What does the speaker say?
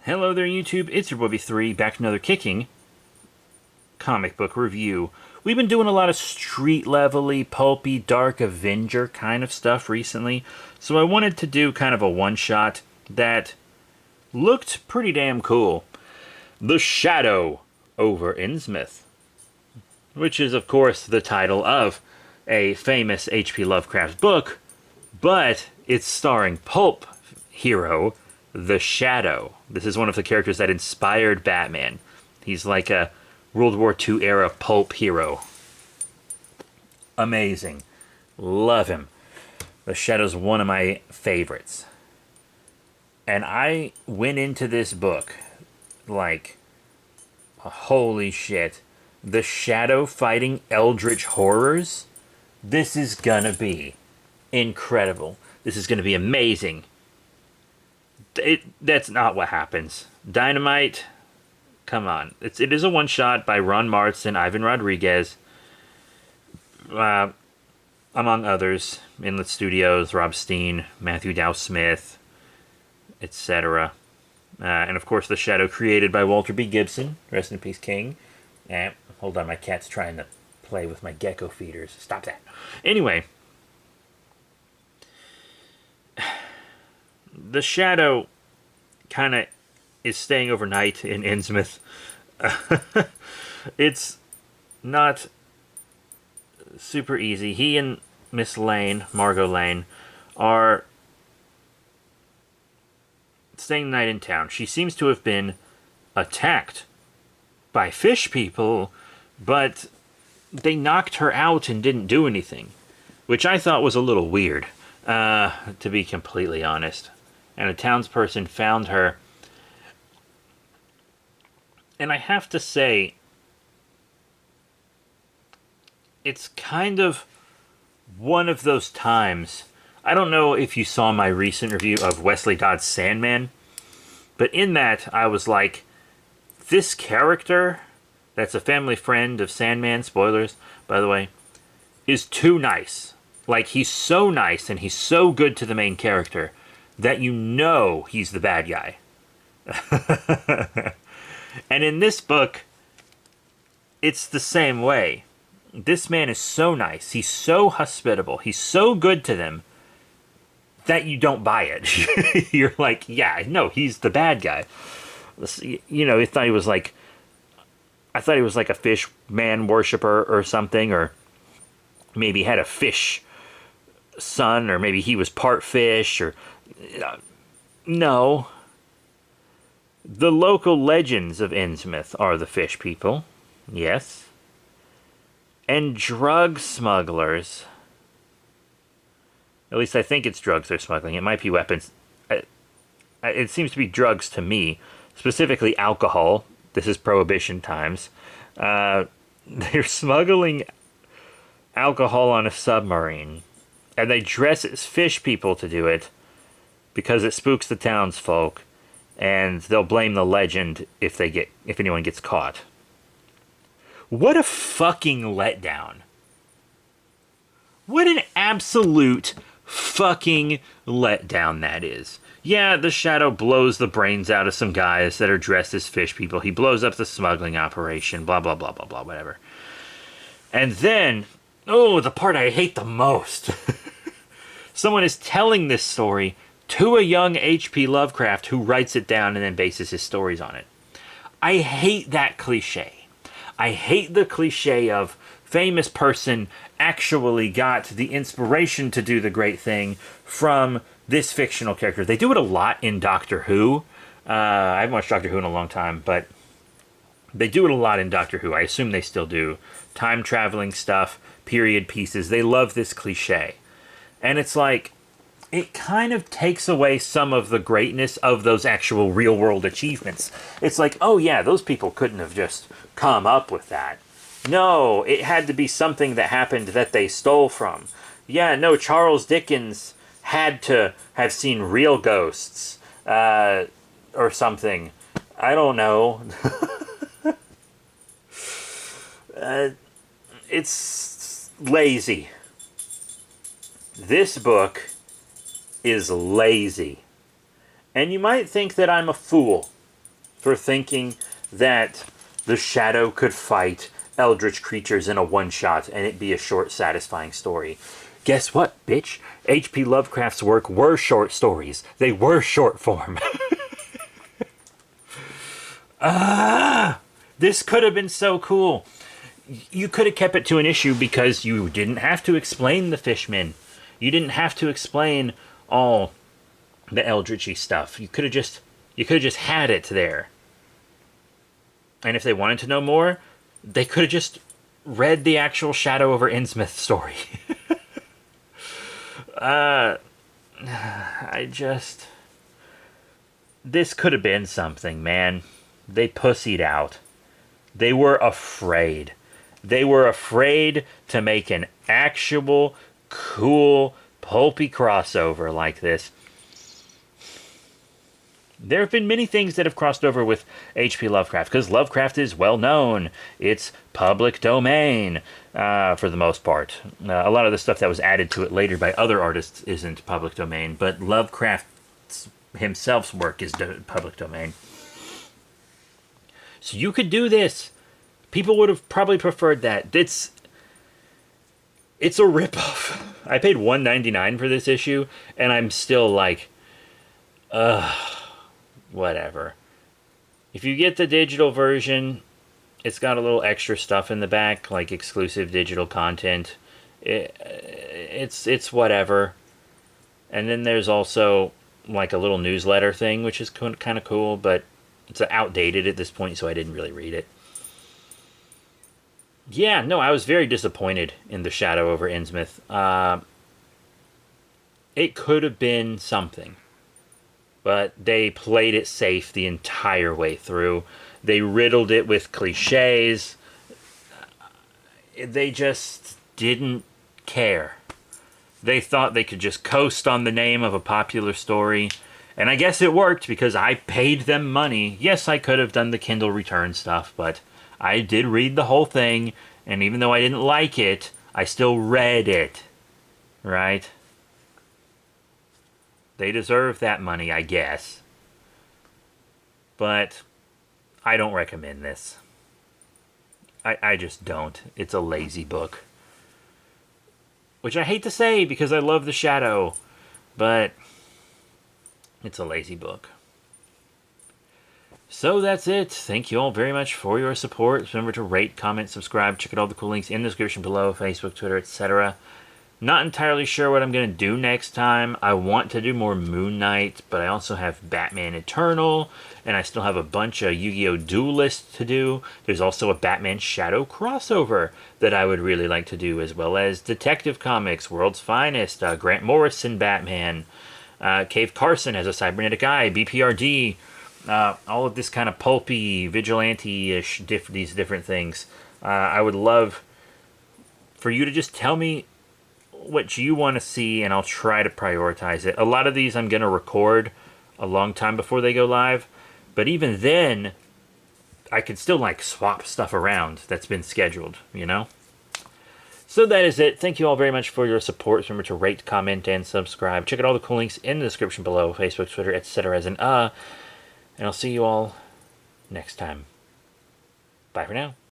Hello there, YouTube. It's your boy V3, back to another kicking comic book review. We've been doing a lot of street-level-y, pulpy, dark Avenger kind of stuff recently, so I wanted to do kind of a one-shot that looked pretty damn cool. The Shadow over Innsmouth, which is, of course, the title of a famous H.P. Lovecraft book, but it's starring pulp hero The Shadow. This is one of the characters that inspired Batman. He's like a World War II era pulp hero. Amazing. Love him. The Shadow's one of my favorites. And I went into this book like, holy shit. The Shadow fighting eldritch horrors? This is gonna be incredible. This is gonna be amazing. That's not what happens. DYNAMITE, come on. It is a one-shot by Ron Martz and Ivan Rodriguez, among others. Inlet Studios, Rob Steen, Matthew Dow Smith, etc. And of course, The Shadow, created by Walter B. Gibson. Rest in peace, King. Hold on, my cat's trying to play with my gecko feeders. Stop that. Anyway, The Shadow kind of is staying overnight in Innsmouth. It's not super easy. He and Miss Lane, Margot Lane, are staying the night in town. She seems to have been attacked by fish people, but they knocked her out and didn't do anything, which I thought was a little weird, to be completely honest. And a townsperson found her. And I have to say, it's kind of one of those times. I don't know if you saw my recent review of Wesley Dodd's Sandman, but in that I was like, this character, that's a family friend of Sandman, spoilers, by the way, is too nice. Like, he's so nice and he's so good to the main character that you know he's the bad guy. And in this book, it's the same way. This man is so nice. He's so hospitable. He's so good to them that you don't buy it. You're like, yeah, no, he's the bad guy. You know, I thought he was like a fish man worshiper or something, or maybe had a fish son, or maybe he was part fish, or no. The local legends of Innsmouth are the fish people, yes, and drug smugglers. At least I think it's drugs they're smuggling. It might be weapons. It seems to be drugs to me, specifically alcohol. This is Prohibition times. They're smuggling alcohol on a submarine, and they dress as fish people to do it because it spooks the townsfolk, and they'll blame the legend if anyone gets caught. What a fucking letdown. What an absolute fucking letdown that is. Yeah, the Shadow blows the brains out of some guys that are dressed as fish people. He blows up the smuggling operation, blah, blah, blah, blah, blah, whatever. And then, oh, the part I hate the most. Someone is telling this story to a young H.P. Lovecraft who writes it down and then bases his stories on it. I hate that cliche. I hate the cliche of famous person actually got the inspiration to do the great thing from this fictional character. They do it a lot in Doctor Who. I haven't watched Doctor Who in a long time, but they do it a lot in Doctor Who. I assume they still do. Time traveling stuff, period pieces. They love this cliche. And it's like, it kind of takes away some of the greatness of those actual real-world achievements. It's like, oh yeah, those people couldn't have just come up with that. No, it had to be something that happened that they stole from. Yeah, no, Charles Dickens had to have seen real ghosts, or something. I don't know. It's lazy. This book is lazy. And you might think that I'm a fool for thinking that the Shadow could fight eldritch creatures in a one-shot and it be a short, satisfying story. Guess what, bitch? H.P. Lovecraft's work were short stories. They were short form. This could have been so cool. You could have kept it to an issue because you didn't have to explain the fishmen. You didn't have to explain all the eldritchy stuff. You could have just had it there. And if they wanted to know more, they could have just read the actual Shadow over Innsmouth story. This could have been something, man. They pussied out. They were afraid. They were afraid to make an actual, cool, pulpy crossover like this. There have been many things that have crossed over with H.P. Lovecraft, because Lovecraft is well known. It's public domain, for the most part. A lot of the stuff that was added to it later by other artists isn't public domain, but Lovecraft himself's work is public domain. So you could do this. People would have probably preferred that. It's a ripoff. I paid $1.99 for this issue, and I'm still like, whatever. If you get the digital version, it's got a little extra stuff in the back, like exclusive digital content. It's whatever. And then there's also like a little newsletter thing, which is kind of cool, but it's outdated at this point, so I didn't really read it. Yeah, no, I was very disappointed in The Shadow over Innsmouth. It could have been something. But they played it safe the entire way through. They riddled it with cliches. They just didn't care. They thought they could just coast on the name of a popular story. And I guess it worked because I paid them money. Yes, I could have done the Kindle return stuff, but I did read the whole thing. And even though I didn't like it, I still read it. Right? They deserve that money, I guess. But I don't recommend this. I just don't. It's a lazy book. Which I hate to say because I love The Shadow. But it's a lazy book. So that's it. Thank you all very much for your support. Remember to rate, comment, subscribe. Check out all the cool links in the description below. Facebook, Twitter, etc. Not entirely sure what I'm going to do next time. I want to do more Moon Knight, but I also have Batman Eternal, and I still have a bunch of Yu-Gi-Oh! Duelist to do. There's also a Batman Shadow crossover that I would really like to do, as well as Detective Comics, World's Finest, Grant Morrison Batman, Cave Carson as a cybernetic eye, BPRD, all of this kind of pulpy, vigilante-ish, these different things. I would love for you to just tell me what you want to see, and I'll try to prioritize it. A lot of these I'm going to record a long time before they go live, but even then, I can still like swap stuff around that's been scheduled, you know? So that is it. Thank you all very much for your support. Remember to rate, comment, and subscribe. Check out all the cool links in the description below, Facebook, Twitter, etc. And I'll see you all next time. Bye for now.